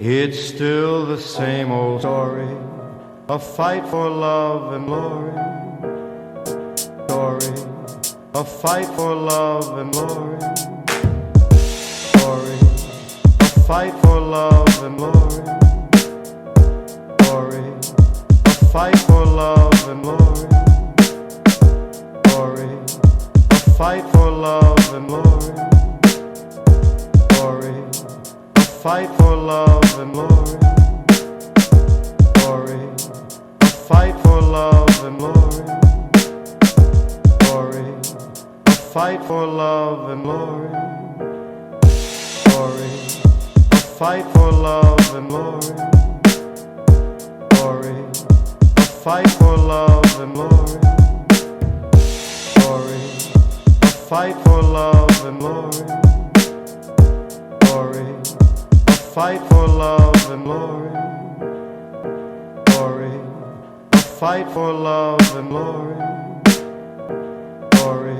It's still the same old story, a fight for love and glory. Story, a fight for love and glory. Story, a fight for love and glory. Story, a fight for love and glory. Story, a fight for love and glory. Story, a fight for love and glory. Story, a fight for love and glory. Story, a fight for love and glory. Story, a fight for love and glory. Story, a fight for love and glory. Story, a fight for love and glory. Story, a fight for love and glory. Story, a fight for love and glory. Story,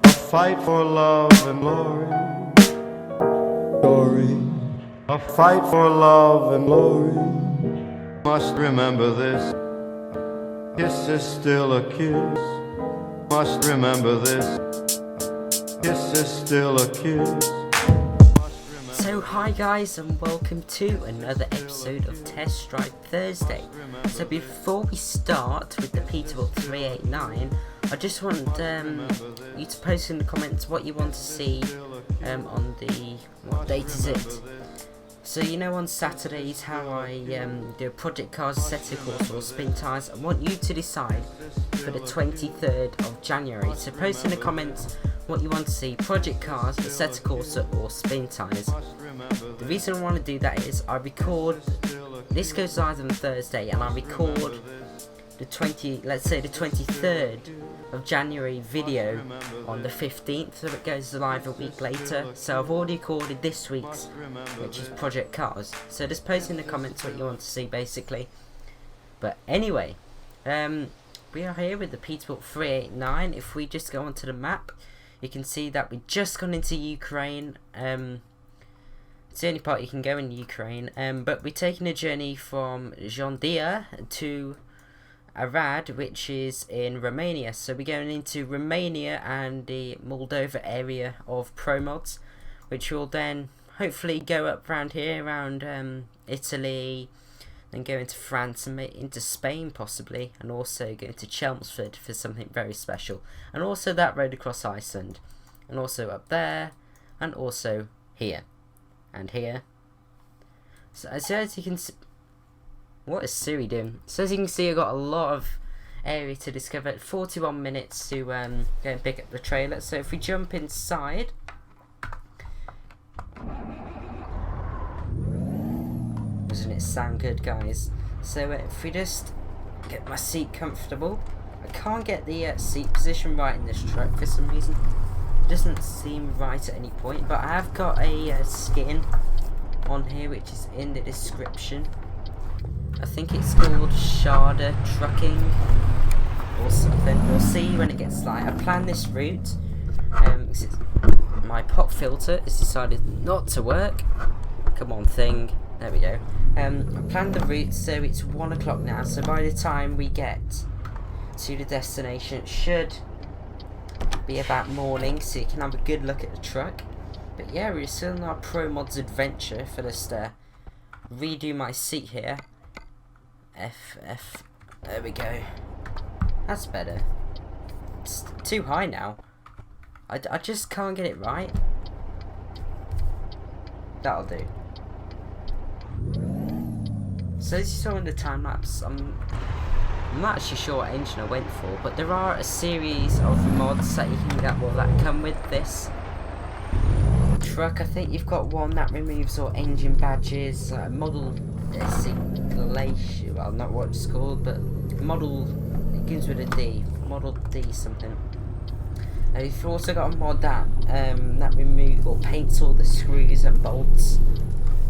a fight for love and glory. Story, a fight for love and glory. Must remember this. Kiss is still a kiss. Must remember this. Kiss is still a kiss. So hi guys, and welcome to another episode of Test Drive Thursday. So before we start with the Peterbilt 389, I just want you to post in the comments what you want to see on the, what date is it? So you know on Saturdays how I do a Project Cars aesthetic course or spin tyres. I want you to decide for the 23rd of January. So post in the comments what you want to see, Project Cars, aesthetic course or spin tyres. The reason I want to do that is I record, this goes live on Thursday, and I record the 23rd of January video on the 15th, so it goes live a week later. So I've already recorded this week's, which is Project Cars. So just post in the comments what you want to see basically. But anyway, we are here with the Peterbilt 389. If we just go onto the map, you can see that we've just gone into Ukraine. It's the only part you can go in Ukraine, but we're taking a journey from Zondia to Arad, which is in Romania. So we're going into Romania and the Moldova area of Pro Mods, which will then hopefully go up around here, around Italy, then go into France and into Spain possibly, and also go into Chelmsford for something very special, and also that road across Iceland, and also up there, and also here, and here. So as you can see, what is Siri doing? So as you can see, I've got a lot of area to discover. 41 minutes to go and pick up the trailer. So if we jump inside, doesn't it sound good, guys? So if we just get my seat comfortable, I can't get the seat position right in this truck for some reason. It doesn't seem right at any point, but I have got a skin on here which is in the description. I think it's called Sata Trucking or something. We'll see when it gets light. I planned this route. My pop filter has decided not to work. Come on, thing. There we go. I planned the route, so it's 1 o'clock now. So by the time we get to the destination, it should be about morning, so you can have a good look at the truck. But yeah, we're still in our Pro Mods adventure for this. Redo my seat here. F. There we go. That's better. It's too high now. I just can't get it right. That'll do. So as you saw in the time lapse, I'm not actually sure what engine I went for, but there are a series of mods that you can get, well, that come with this truck. I think you've got one that removes all engine badges, model well, not what it's called, but model, it begins with a D, model D something. And you've also got a mod that that removes or paints all the screws and bolts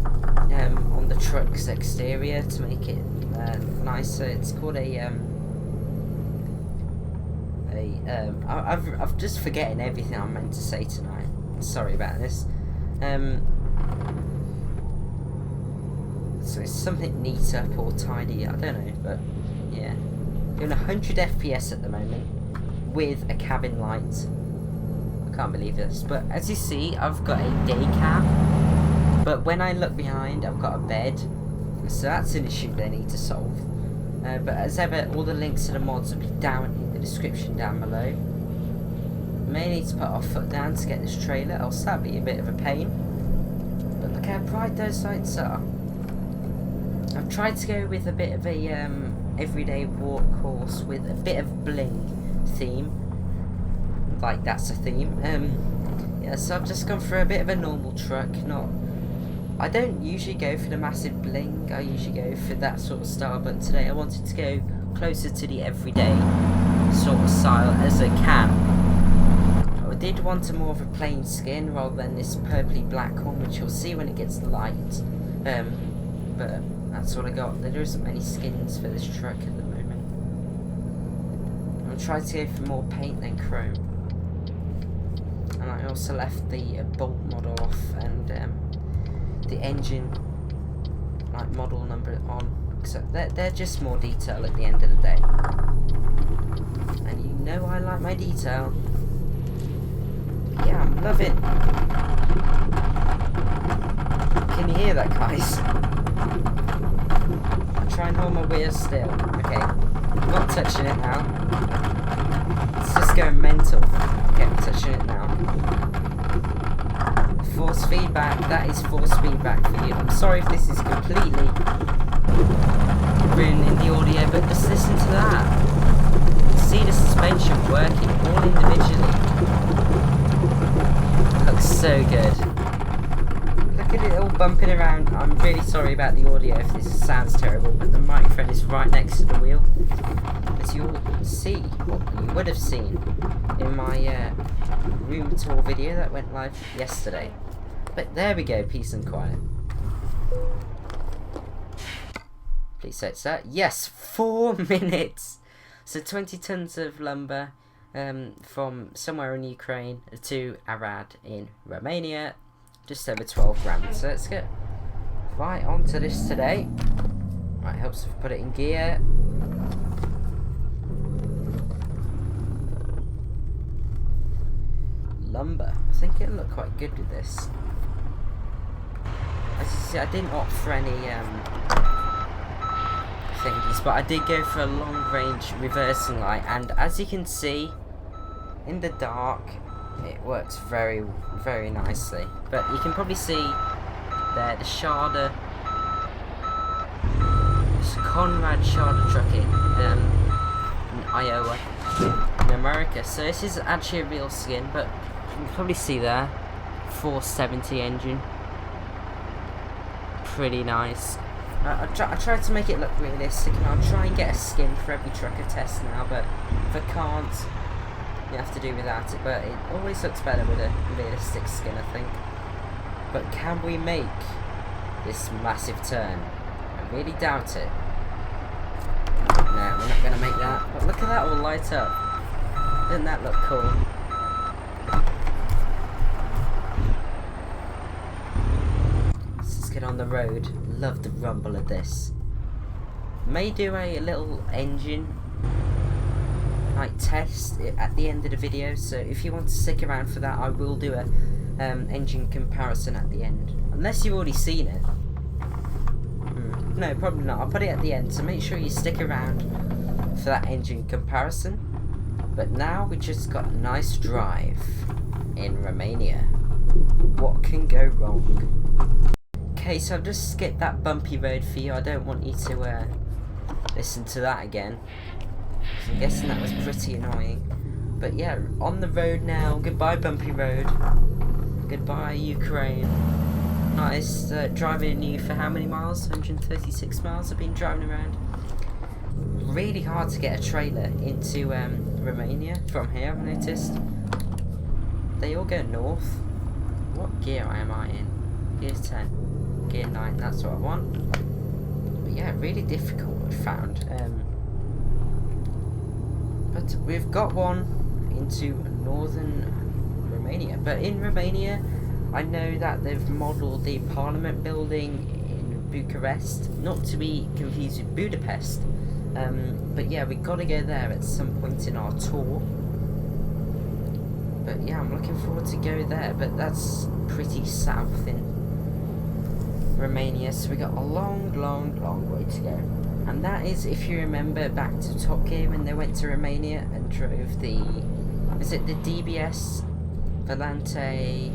on the truck's exterior to make it nicer. It's called I'm just forgetting everything I'm meant to say tonight. Sorry about this. so it's something neat up or tidy, I don't know, but yeah. Doing 100 FPS at the moment with a cabin light. I can't believe this, but as you see, I've got a day cam, but when I look behind, I've got a bed, so that's an issue they need to solve. But as ever, all the links to the mods will be down in the description down below. May need to put our foot down to get this trailer, else that'd be a bit of a pain. But look how bright those lights are. I've tried to go with a bit of a everyday workhorse with a bit of bling theme. Like that's a theme. Yeah, so I've just gone for a bit of a normal truck. I don't usually go for the massive bling. I usually go for that sort of style. But today I wanted to go closer to the everyday sort of style as I can. I did want a more of a plain skin rather than this purpley black one, which you'll see when it gets light. But that's all I got. There isn't many skins for this truck at the moment. I'm trying to go for more paint than chrome. And I also left the bolt model off and the engine model number on. So they're just more detail at the end of the day. And you know I like my detail. Yeah, I'm loving. Can you hear that, guys? Try and hold my wheel still. Okay, I'm not touching it now. It's just going mental. Okay, I'm touching it now. Force feedback, that is force feedback for you. I'm sorry if this is completely ruining the audio, but just listen to that. You can see the suspension working all individually. It looks so good. Look at it all bumping around. I'm really sorry about the audio if this sounds terrible, but the microphone is right next to the wheel. As you'll see, what you would have seen in my room tour video that went live yesterday. But there we go, peace and quiet. Please say it's that. Yes, 4 minutes. So 20 tons of lumber from somewhere in Ukraine to Arad in Romania. Just over 12 grand. So let's get right onto this today. Right, helps if I put it in gear. Lumber. I think it'll look quite good with this. As you see, I didn't opt for any thingies, but I did go for a long range reversing light, and as you can see, in the dark, it works very, very nicely. But you can probably see there the Sharda, this Conrad Sharda trucking in Iowa, in America. So this is actually a real skin, but you can probably see there, 470 engine. Pretty nice. I tried to make it look realistic, and I'll try and get a skin for every truck I test now, but if I can't, you have to do without it. But it always looks better with a realistic skin, I think. But can we make this massive turn? I really doubt it. No, we're not going to make that. But look at that all light up. Doesn't that look cool? On the road. Love the rumble of this. May do a little engine test at the end of the video, so if you want to stick around for that, I will do a engine comparison at the end, unless you've already seen it. No, probably not. I'll put it at the end, so make sure you stick around for that engine comparison. But now we just got a nice drive in Romania. What can go wrong? Okay, so I've just skipped that bumpy road for you. I don't want you to listen to that again. So I'm guessing that was pretty annoying. But yeah, on the road now. Goodbye bumpy road. Goodbye Ukraine. Nice driving in you for how many miles? 136 miles I've been driving around. Really hard to get a trailer into Romania from here, I've noticed. They all go north. What gear am I in? Gear 10. Gear 9, that's what I want. But yeah, really difficult I found. But we've got one into northern Romania. But in Romania, I know that they've modelled the Parliament building in Bucharest, not to be confused with Budapest. But yeah, we gotta go there at some point in our tour. But yeah, I'm looking forward to go there, but that's pretty south in Romania, so we got a long way to go. And that is, if you remember back to Top Gear when they went to Romania and drove the, is it the DBS Volante,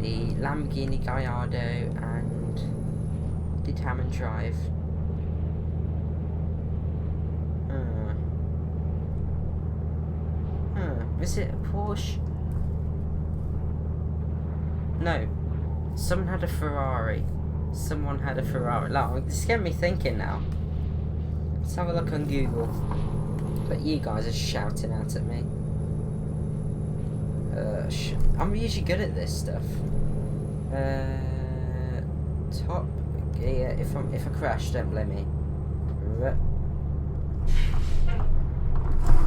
the Lamborghini Gallardo, and did Hammond drive? Was it a Porsche? No. Someone had a Ferrari. Someone had a Ferrari. Like, it's getting me thinking now. Let's have a look on Google. But you guys are shouting out at me. I'm usually good at this stuff. Top Gear. If I crash, don't blame me.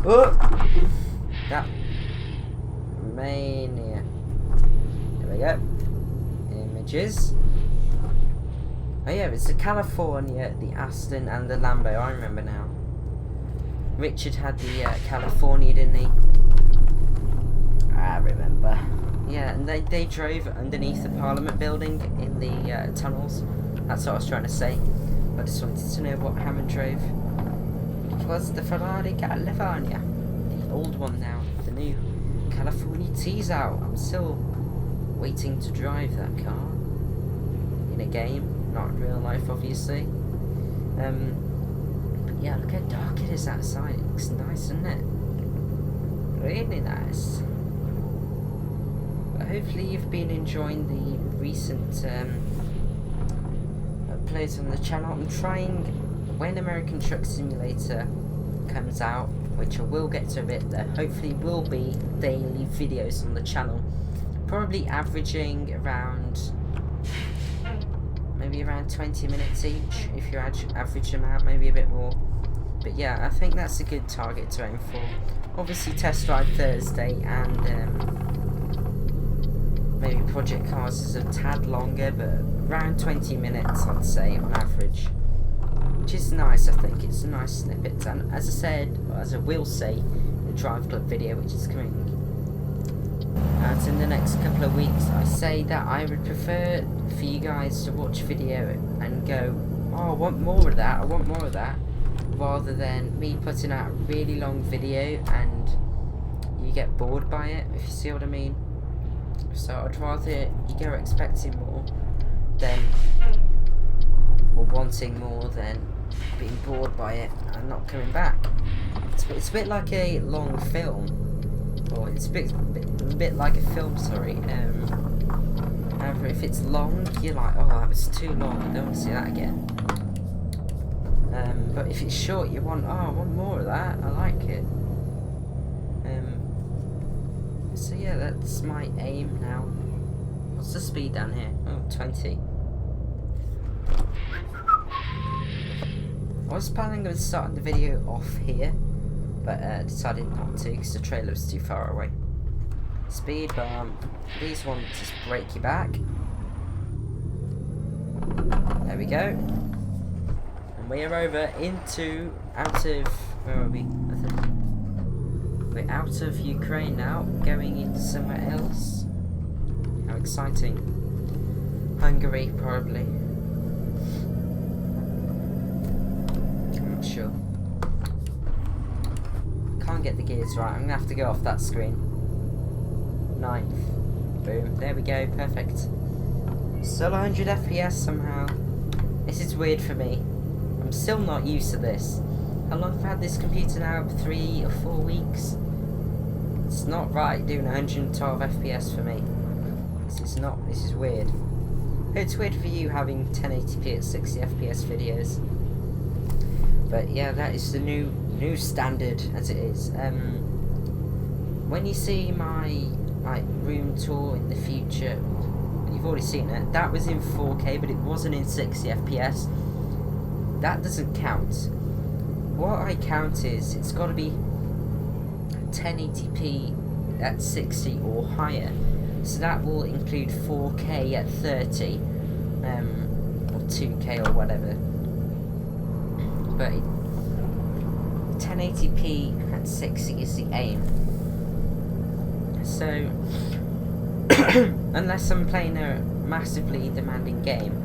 Oh! That Mania. There we go. Images. Oh yeah, it's the California, the Aston, and the Lambo. I remember now. Richard had the California, didn't he? I remember. Yeah, and they drove underneath the Parliament building in the tunnels. That's what I was trying to say. I just wanted to know what Hammond drove. It was the Ferrari California. The old one now. The new California T's out. I'm still waiting to drive that car. In a game, not in real life obviously. But yeah, look how dark it is outside. It looks nice, doesn't it? Really nice. But hopefully you've been enjoying the recent uploads on the channel. I'm trying, when American Truck Simulator comes out, which I will get to a bit, there hopefully will be daily videos on the channel, probably averaging around maybe around 20 minutes each, if you average them out, maybe a bit more. But yeah, I think that's a good target to aim for. Obviously Test Drive Thursday and maybe Project Cars is a tad longer, but around 20 minutes I'd say on average, which is nice. I think it's a nice snippet. And as I said, or as I will say, the Drive Club video, which is coming out in the next couple of weeks, I say that I would prefer for you guys to watch video and go, oh, I want more of that, I want more of that, rather than me putting out a really long video and you get bored by it, if you see what I mean. So I'd rather you go expecting more than, or wanting more than being bored by it and not coming back. It's a bit like a long film, or it's a bit like a film, sorry. However, if it's long, you're like, oh, that was too long, I don't want to see that again. But if it's short, you want, oh, I want more of that, I like it. So yeah, that's my aim now. What's the speed down here? Oh, 20. I was planning on starting the video off here, but decided not to because the trailer was too far away. Speed bump. These ones just break your back. There we go. And we're over into, out of, where are we? We're out of Ukraine now, going into somewhere else. How exciting. Hungary, probably. I'm not sure. Can't get the gears right, I'm gonna have to go off that screen. 9th. Boom, there we go, perfect. Still 100 FPS somehow. This is weird for me. I'm still not used to this. How long have I had this computer now? 3 or 4 weeks? It's not right doing 112 FPS for me. This is weird. It's weird for you having 1080p at 60 FPS videos. But yeah, that is the new standard as it is. When you see my room tour in the future, you've already seen it, that was in 4K, but it wasn't in 60 FPS. That doesn't count. What I count is it's got to be 1080p at 60 or higher, so that will include 4K at 30, or 2K or whatever. But 1080p at 60 is the aim. So unless I'm playing a massively demanding game,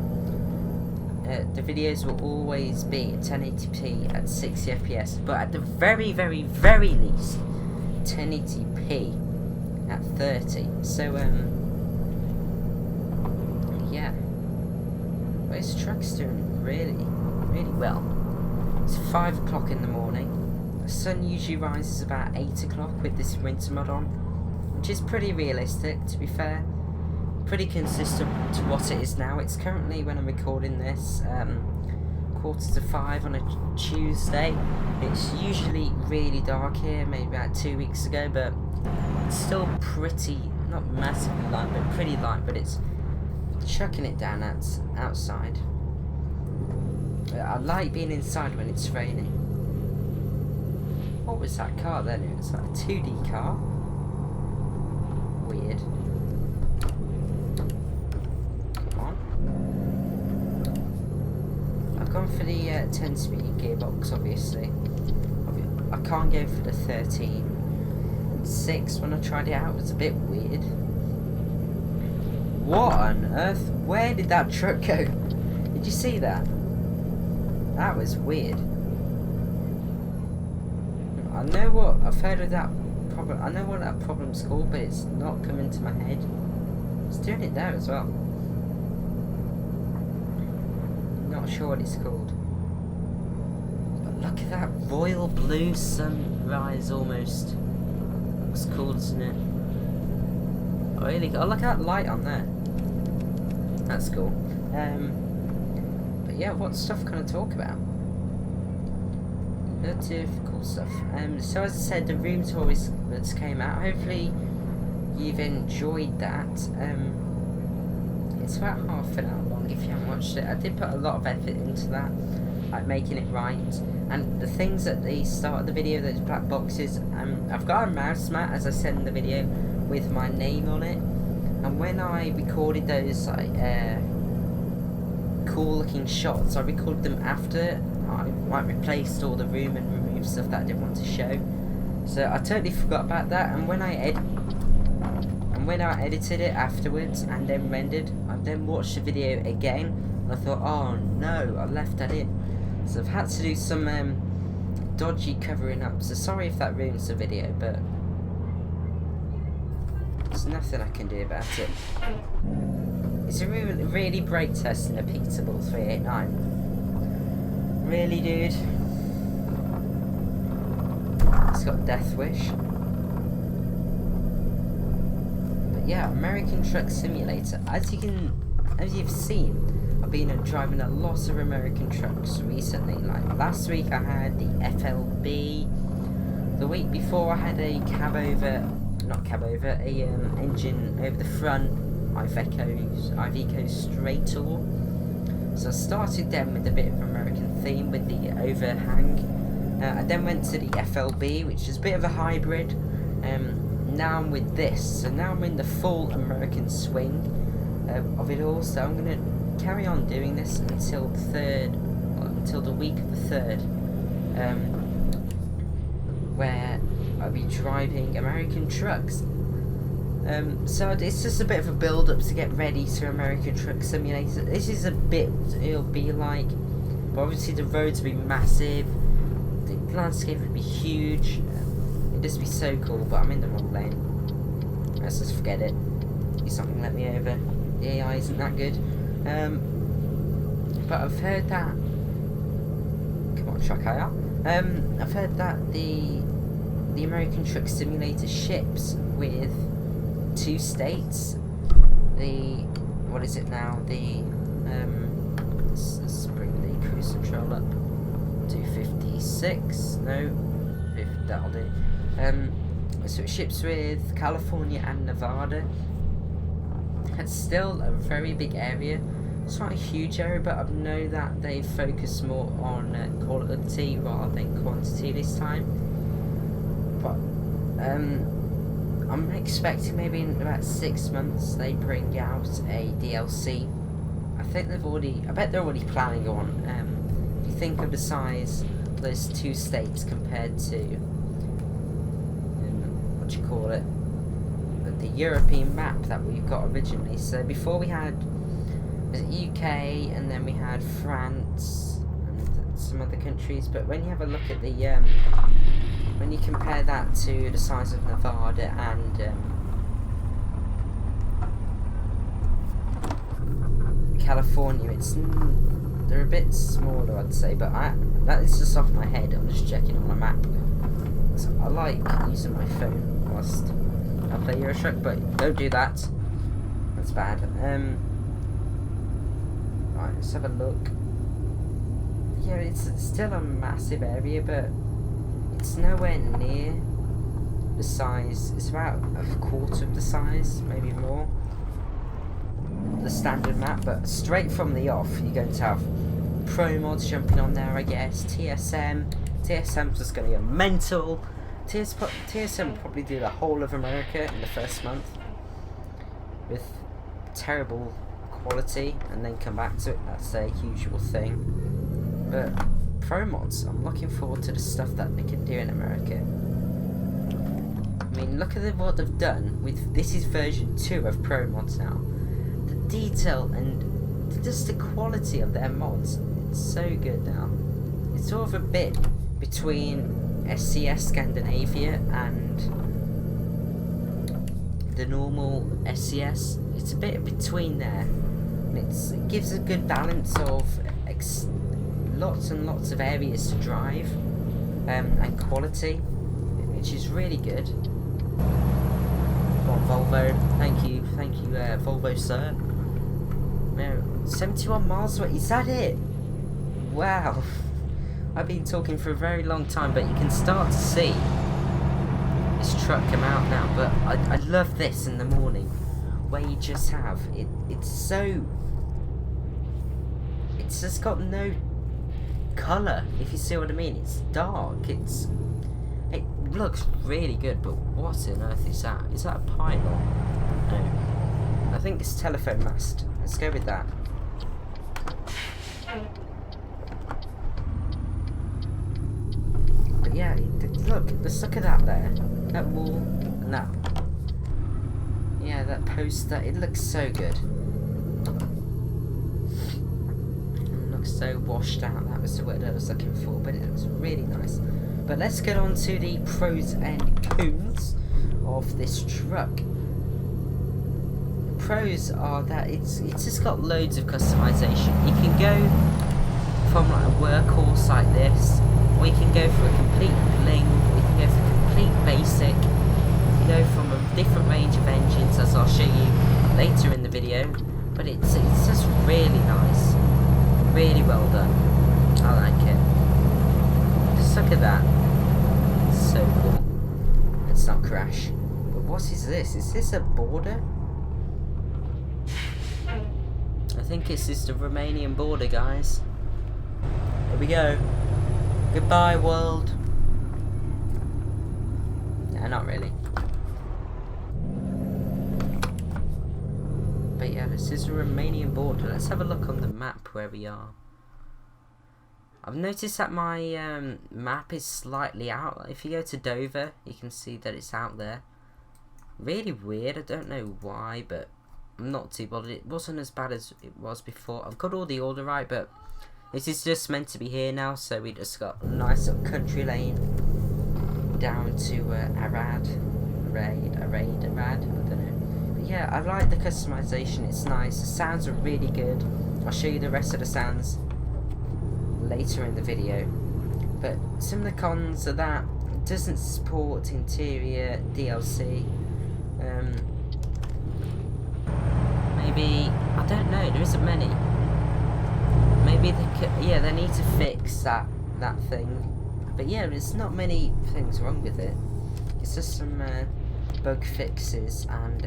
the videos will always be 1080p at 60 FPS, but at the very, very, very least 1080p at 30. So yeah, but this truck's doing really, really well. It's 5 o'clock in the morning. The sun usually rises about 8 o'clock with this winter mod on, which is pretty realistic, to be fair. Pretty consistent to what it is now. It's currently, when I'm recording this, 4:45 on a Tuesday. It's usually really dark here, maybe about 2 weeks ago, but it's still pretty, not massively light, but pretty light, but it's chucking it down outside. I like being inside when it's raining. What was that car then? It was like a 2D car. Weird. I've gone for the 10-speed gearbox, obviously. I can't go for the 13.6 when I tried it out. It was a bit weird. What on earth? Where did that truck go? Did you see that? That was weird. I know what I've heard of that problem. I know what that problem's called, but it's not coming to my head. It's doing it there as well. Not sure what it's called. But look at that royal blue sunrise almost. Looks cool, doesn't it? Really? Oh, look at that light on there. That's cool. But yeah, what stuff can I talk about? Cool stuff. So as I said, the room tour that's came out. Hopefully you've enjoyed that. It's about half an hour long if you haven't watched it. I did put a lot of effort into that, like making it right. And the things at the start of the video, those black boxes, I've got a mouse mat, as I said in the video, with my name on it. And when I recorded those like cool looking shots, I recorded them after I replaced all the room and removed stuff that I didn't want to show. So I totally forgot about that. And when I edited it afterwards and then rendered, I then watched the video again and I thought, oh no, I left that in. So I've had to do some dodgy covering up. So sorry if that ruins the video, but there's nothing I can do about it. It's a really brake test in a Peterbilt 389. Really, dude. It's got Death Wish. But yeah, American Truck Simulator. As you've seen, I've been driving a lot of American trucks recently. Like last week I had the FLB. The week before I had a engine over the front Iveco Strator. So I started then with a bit of American theme with the overhang. I then went to the FLB, which is a bit of a hybrid. Now I'm with this, so now I'm in the full American swing of it all. So I'm going to carry on doing this until the week of the 3rd, where I'll be driving American trucks. So it's just a bit of a build up to get ready to American Truck Simulator. This is a bit it'll be like, but obviously the roads will be massive, the landscape would be huge, it'd just be so cool, but I'm in the wrong lane. Let's just forget it. He's not going to let me over. The AI isn't that good. But I've heard that, come on Trackir, I've heard that the American Truck Simulator ships with 2 states. The what is it now? The let's bring the cruise control up to 56. No, that'll do. So it ships with California and Nevada. It's still a very big area. It's not a huge area, but I know that they focus more on quality rather than quantity this time. But I'm expecting maybe in about 6 months they bring out a DLC. I think they've already, I bet they're already planning on, if you think of the size of those two states compared to, what do you call it, the European map that we've got originally. So before we had, was it UK, and then we had France, and some other countries, but when you have a look at the, when you compare that to the size of Nevada and, California, they're a bit smaller, I'd say, but that is just off my head. I'm just checking on the map. So I like using my phone whilst I play Eurotruck, but don't do that. That's bad. Right, let's have a look. Yeah, it's still a massive area, but it's nowhere near the size. It's about a quarter of the size, maybe more, the standard map. But straight from the off, you're going to have pro mods jumping on there, I guess. TSM's just going to go mental. TSM will probably do the whole of America in the first month with terrible quality, and then come back to it. That's their usual thing. But pro mods, I'm looking forward to the stuff that they can do in America. I mean, look at what they've done with, this is version 2 of pro mods now. The detail and just the quality of their mods, it's so good now. It's sort of a bit between SCS Scandinavia and the normal SCS. It's a bit between there, and it gives a good balance of lots and lots of areas to drive, and quality, which is really good. Come on, Volvo, thank you, Volvo sir. No, 71 miles away, is that it? Wow. I've been talking for a very long time, but you can start to see this truck come out now. But I love this in the morning, where you just have it. It's just got no colour, if you see what I mean. It's dark. It looks really good, but what on earth is that? Is that a pylon? No, I think it's telephone mast. Let's go with that. But yeah, look at that there. That wall and that. Yeah, that post, it looks so good. It looks so washed out. That was the word I was looking for, but it looks really nice. But let's get on to the pros and cons of this truck. The pros are that it's just got loads of customization. You can go from like a workhorse like this, or you can go for a complete bling, you can go for complete basic, you can go from a different range of engines, as I'll show you later in the video. But it's just really nice, really well done. I like it. Just look at that, it's so cool. Let's not crash. But what is this? Is this a border? I think it's just the Romanian border, guys. Here we go. Goodbye, world. Nah, not really. But yeah, this is the Romanian border. Let's have a look on the map where we are. I've noticed that my map is slightly out. If you go to Dover, you can see that it's out there. Really weird. I don't know why, but I'm not too bothered. It wasn't as bad as it was before. I've got all the order right, but this is just meant to be here now, so we just got a nice little country lane down to Arad, I don't know. But yeah, I like the customization, it's nice, the sounds are really good. I'll show you the rest of the sounds later in the video. But some of the cons are that it doesn't support interior DLC. Maybe, I don't know, there isn't many. Maybe they need to fix that thing. But yeah, there's not many things wrong with it. It's just some bug fixes and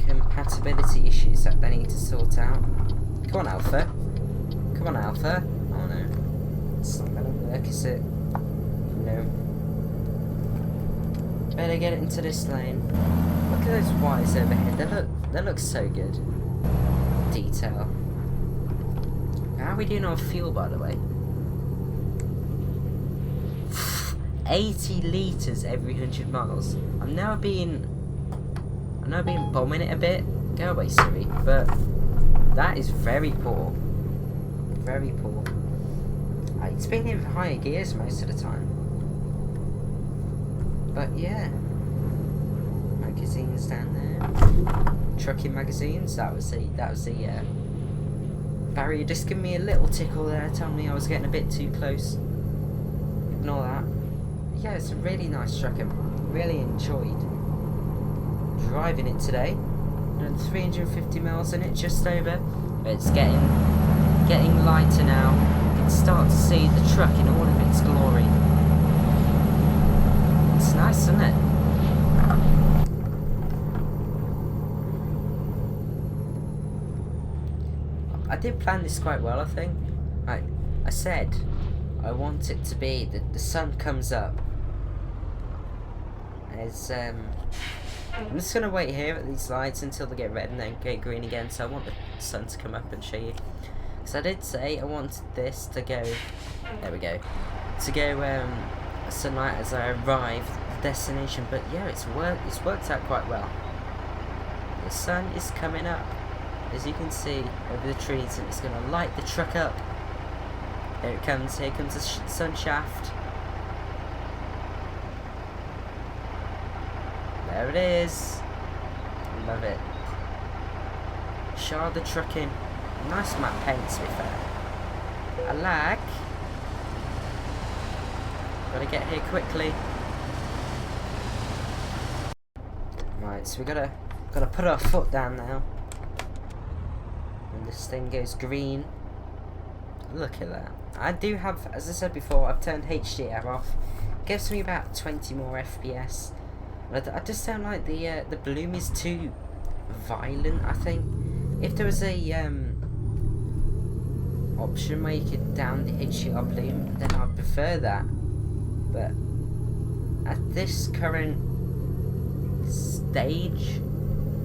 compatibility issues that they need to sort out. Come on, Alpha. Come on, Alpha. Oh no, it's not gonna work, is it? No. Better get it into this lane. Look at those wires overhead. They look so good. detail. How are we doing on fuel, by the way? 80 litres every 100 miles. I'm now being bombing it a bit. Go away, Siri. But that is very poor. Very poor. It's been in higher gears most of the time. But yeah. Magazines down there. Trucking magazines. That was the barrier just giving me a little tickle there, telling me I was getting a bit too close. Ignore that. Yeah, it's a really nice truck. I really enjoyed driving it today. And 350 miles in it, just over. But it's getting lighter now. You can start to see the truck in all of its glory. It's nice, isn't it? I did plan this quite well, I think. I said I want it to be that the sun comes up. As I'm just gonna wait here at these lights until they get red and then get green again. So I want the sun to come up and show you. Because I did say I wanted this to go. There we go. To go sunlight as I arrive at the destination. But yeah, it's worked out quite well. The sun is coming up, as you can see over the trees, and it's gonna light the truck up. There it comes. Here comes the sun shaft. There it is. Love it. Shard the truck in. Nice matte paint, to be fair. A lag. Gotta get here quickly. Right, so we gotta put our foot down now. And this thing goes green. Look at that. I do have, as I said before, I've turned HDR off. Gives me about 20 more FPS. I just don't like the bloom is too violent, I think. If there was a option where you could down the HDR bloom, then I'd prefer that. But at this current stage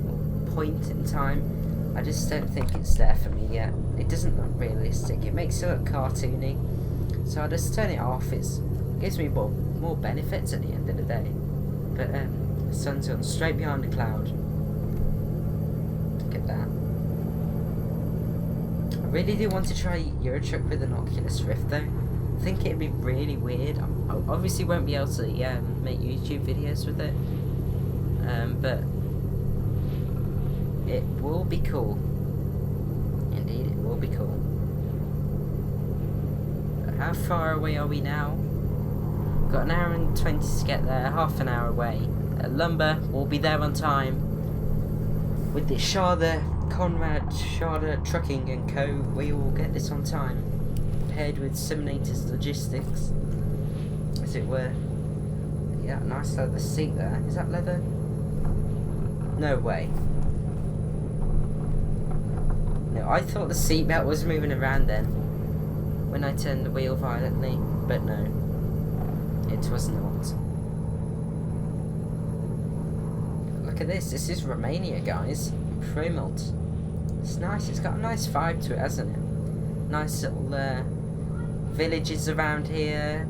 or point in time, I just don't think it's there for me yet. It doesn't look realistic. It makes it look cartoony. So I just turn it off. It gives me more benefits at the end of the day. But the sun's gone straight behind the cloud. Look at that. I really do want to try Eurotruck with an Oculus Rift though. I think it'd be really weird. I obviously won't be able to make YouTube videos with it. But it will be cool. Indeed, it will be cool. But how far away are we now? Got an hour and 20 to get there, half an hour away. Lumber will be there on time. With the Conrad Sharda Trucking and Co, we will get this on time. Paired with Simulator's Logistics, as it were. Yeah, nice leather seat there. Is that leather? No way. No, I thought the seatbelt was moving around then when I turned the wheel violently, but no. It was not. Look at this. This is Romania, guys. Peterbilt. It's nice. It's got a nice vibe to it, hasn't it? Nice little villages around here.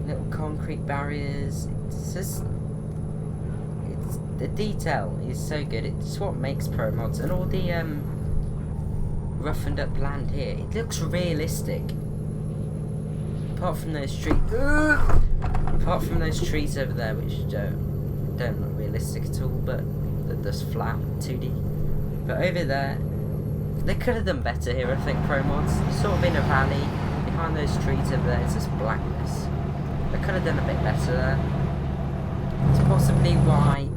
Little concrete barriers. The detail is so good. It's what makes pro mods, and all the roughened up land here. It looks realistic. Apart from those trees, over there, which don't look realistic at all, but they're just flat 2D. But over there, they could have done better here, I think. Pro mods, sort of in a valley behind those trees over there, it's just blackness. They could have done a bit better there. It's possibly why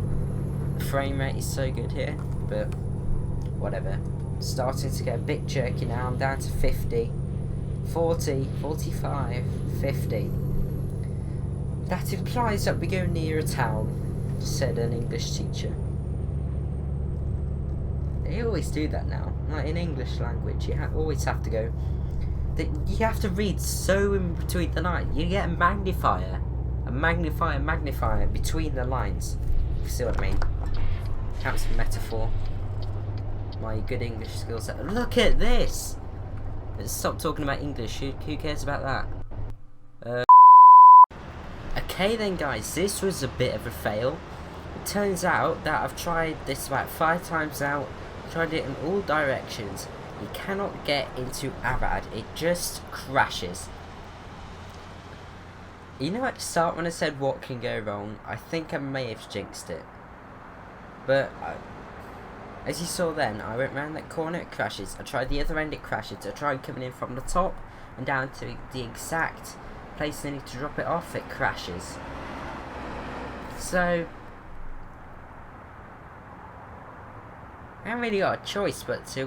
the frame rate is so good here, but whatever. Starting to get a bit jerky now. I'm down to 50. 40, 45, 50. That implies that we go near a town, said an English teacher. They always do that now. Like in English language, you always have to go. You have to read so in between the lines. You get a magnifier between the lines. You see what I mean? Counts for metaphor. my good English skills. Look at this! Let's stop talking about English. Who cares about that? Okay then guys, this was a bit of a fail. It turns out that I've tried this about 5 times now. Tried it in all directions. You cannot get into Arad. It just crashes. You know at the start when I said what can go wrong, I think I may have jinxed it. But as you saw then, I went round that corner, it crashes. I tried the other end, it crashes. I tried coming in from the top and down to the exact place I need to drop it off, it crashes. So I haven't really got a choice but to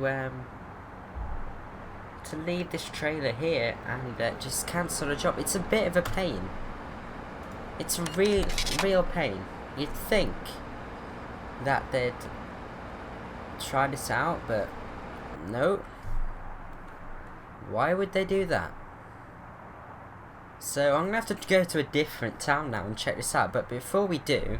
leave this trailer here and just cancel the job. It's a bit of a pain. It's a real pain. You'd think that they'd try this out, but no. Why would they do that? So I'm gonna have to go to a different town now and check this out, but before we do,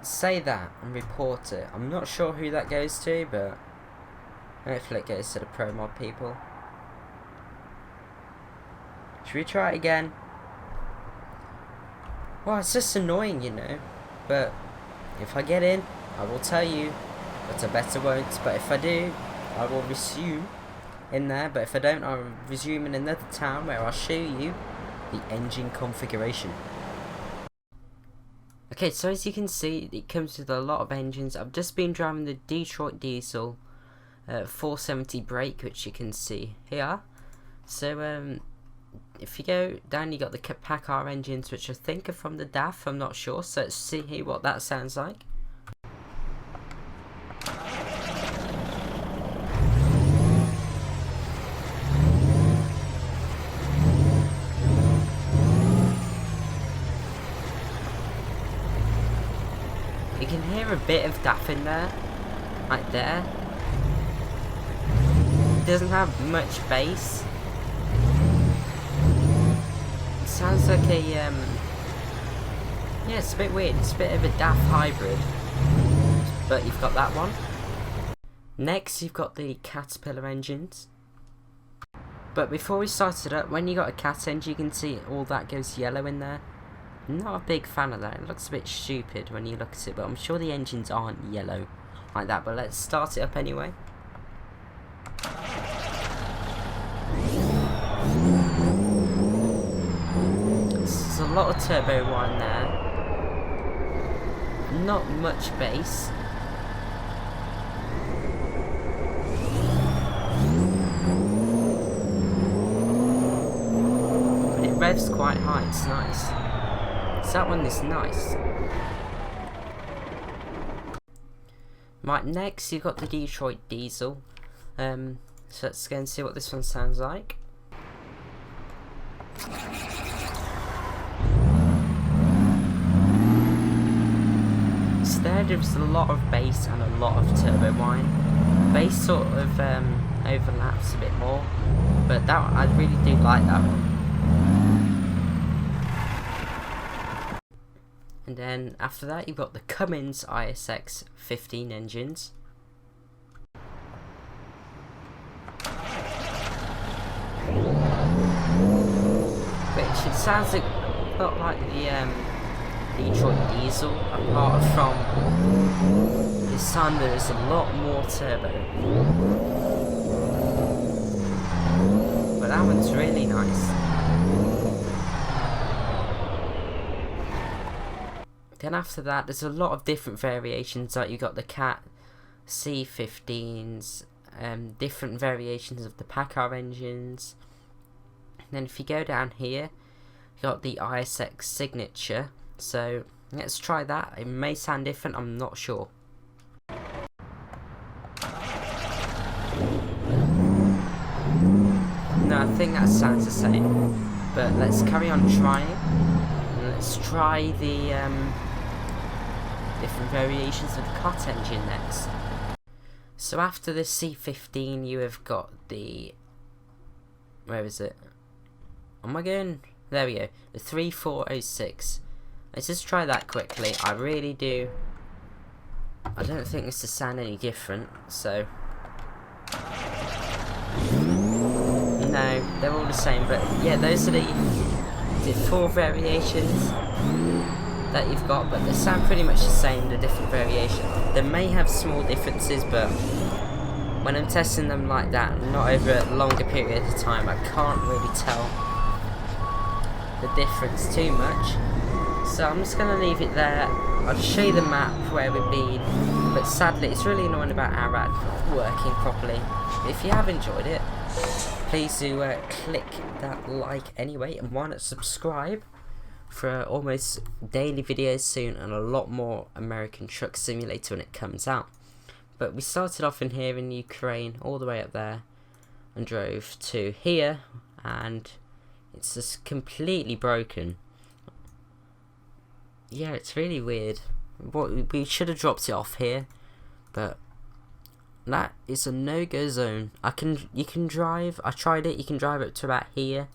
say that and report it. I'm not sure who that goes to, but hopefully it goes to the pro mod people. Should we try it again? Well, it's just annoying, you know, but if I get in, I will tell you, but I bet I won't. But if I do, I will resume in there, but if I don't, I'll resume in another town where I'll show you the engine configuration. Okay, so as you can see, it comes with a lot of engines. I've just been driving the Detroit Diesel 470 brake, which you can see here. So if you go down, you got the Packard engines, which I think are from the DAF, I'm not sure. So let's see here what that sounds like. You can hear a bit of DAF in there, right there. It doesn't have much bass. It sounds like a yeah, it's a bit weird. It's a bit of a DAF hybrid, but you've got that one. Next, you've got the Caterpillar engines. But before we start it up, when you got a Cat engine, you can see all that goes yellow in there. Not a big fan of that. It looks a bit stupid when you look at it, but I'm sure the engines aren't yellow like that. But let's start it up anyway. There's a lot of turbo wine there. Not much bass. But it revs quite high, it's nice. So that one is nice. Right, next you've got the Detroit Diesel. So let's go and see what this one sounds like. So there's a lot of bass and a lot of turbo whine. Bass sort of overlaps a bit more, but that I really do like that one. And then after that you've got the Cummins ISX 15 engines. Which it sounds like a lot like the Detroit Diesel, apart from this time there's a lot more turbo. But that one's really nice. Then after that, there's a lot of different variations. Like you got the Cat C15s, different variations of the Packard engines. And then if you go down here, you got the ISX Signature. So let's try that. It may sound different. I'm not sure. No, I think that sounds the same. But let's carry on trying. And let's try the different variations of the COT engine next. So after the C15 you have got the, where is it? am I going? There we go. The 3406. Let's just try that quickly. I really do. I don't think this will sound any different, so. No, they're all the same, but yeah, those are the 4 variations that you've got, but they sound pretty much the same, the different variations. They may have small differences, but when I'm testing them like that, not over a longer period of time, I can't really tell the difference too much. So I'm just going to leave it there. I'll just show you the map where we've been, but sadly it's really annoying about Arad not working properly. If you have enjoyed it, please do click that like anyway, and why not subscribe for almost daily videos soon, and a lot more American Truck Simulator when it comes out. But we started off in here in Ukraine, all the way up there, and drove to here, and it's just completely broken. Yeah, it's really weird. We should have dropped it off here, but that is a no-go zone. You can drive. I tried it. You can drive up to about here,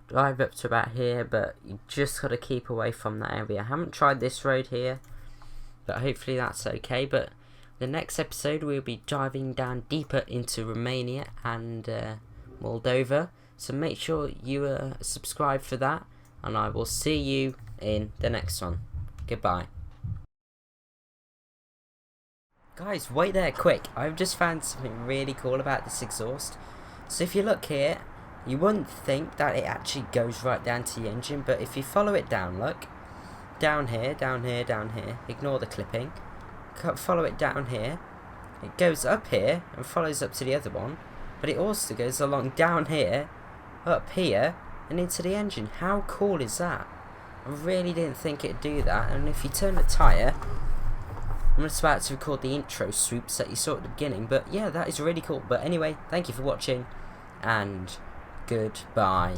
drive up to about here, but you just got to keep away from that area. I haven't tried this road here, but hopefully that's okay. But the next episode we'll be diving down deeper into Romania and Moldova. So make sure you subscribe for that, and I will see you in the next one. Goodbye. Guys, wait there quick. I've just found something really cool about this exhaust. So if you look here, you wouldn't think that it actually goes right down to the engine, but if you follow it down, look. Down here, down here, down here. Ignore the clipping. Follow it down here. It goes up here and follows up to the other one, but it also goes along down here, up here, and into the engine. How cool is that? I really didn't think it'd do that. And if you turn the tyre, I'm just about to record the intro swoops that you saw at the beginning, but yeah, that is really cool. But anyway, thank you for watching, and goodbye.